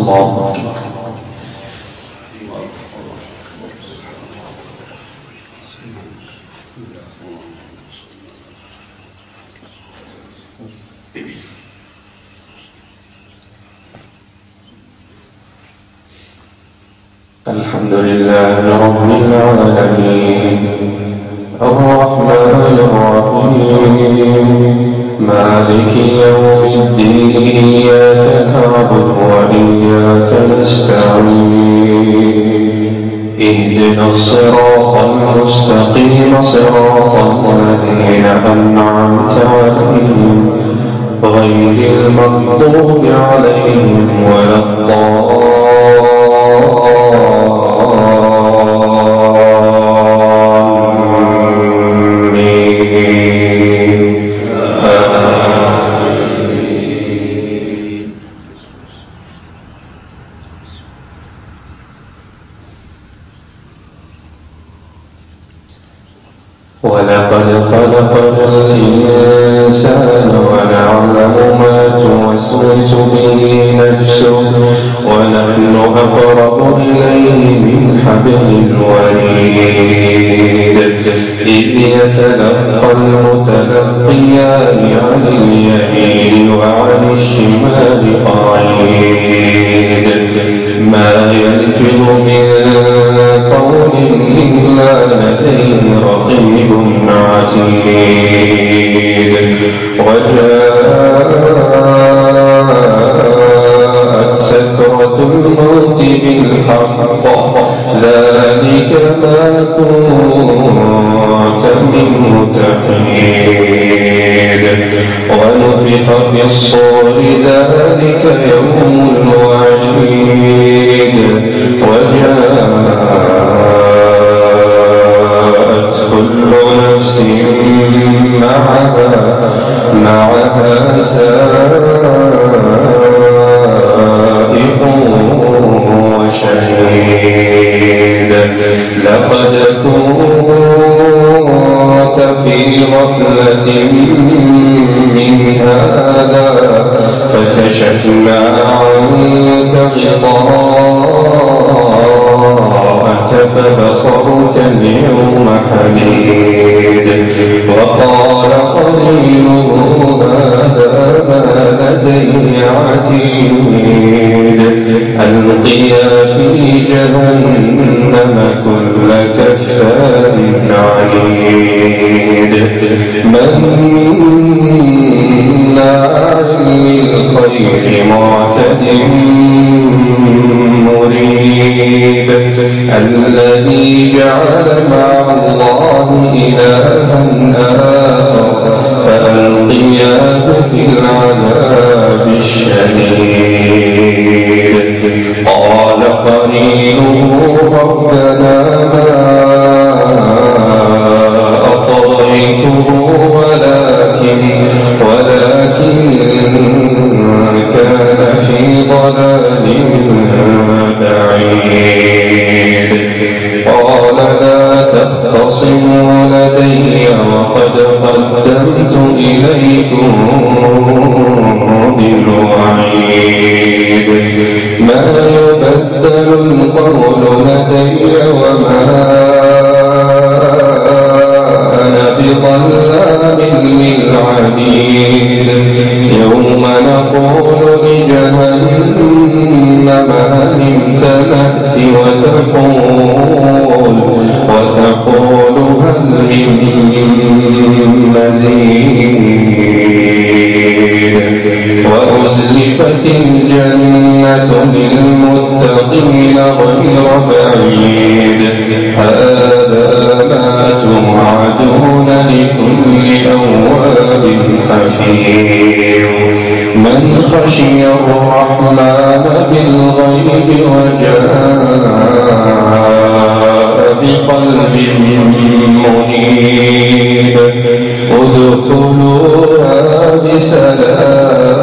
الله أكبر. الحمد لله رب العالمين الرحمن الرحيم مالك يوم الدين إياك نعبد وإياك نستعين اهدنا الصراط المستقيم صراط الذين أنعمت عليهم غير المغضوب عليهم ولا الضالين. ولقد خلقنا الإنسان ونعلم ما توسوس به نفسه ونحن أقرب إليه من حبل الوريد إذ يتلقى المتلقيان عن اليمين وعن الشمال قعيد ما يلفظ من قول إلا لديه رقيب عتيد وجاءت سكرة الموت بالحق ذلك ما كنت منه تحيد ونفخ في الصور ذلك يوم الوعيد وجاءت كل نفس معها سائق وشهيد لقد كنت في غفلة من هذا فكشفنا عنك غطاءك فبصرك اليوم حديد وقال قرينه هذا ما لدي عتيد ألقيا في جهنم كل كفار عنيد مناع للخير معتد مريب الذي جعل مع الله إلها آخر فألقياه في العذاب الشديد قال قرينه ربنا ما أطغيته ولكن كان في ضلال بعيد قال لا تختصموا لدي وقد قدمت إليكم بالوعيد ما يبدل القول لدي وما أنا بظلام للعبيد يوم نقول لجهنم هل امتلأت وتقول هل من مزيد وأزلفت الجنة للمتقين غير بعيد هذا ما توعدون لكل أواب حفيظ من خشي الرحمن بالغيب وجاء بقلب منيب ادخلوها بسلام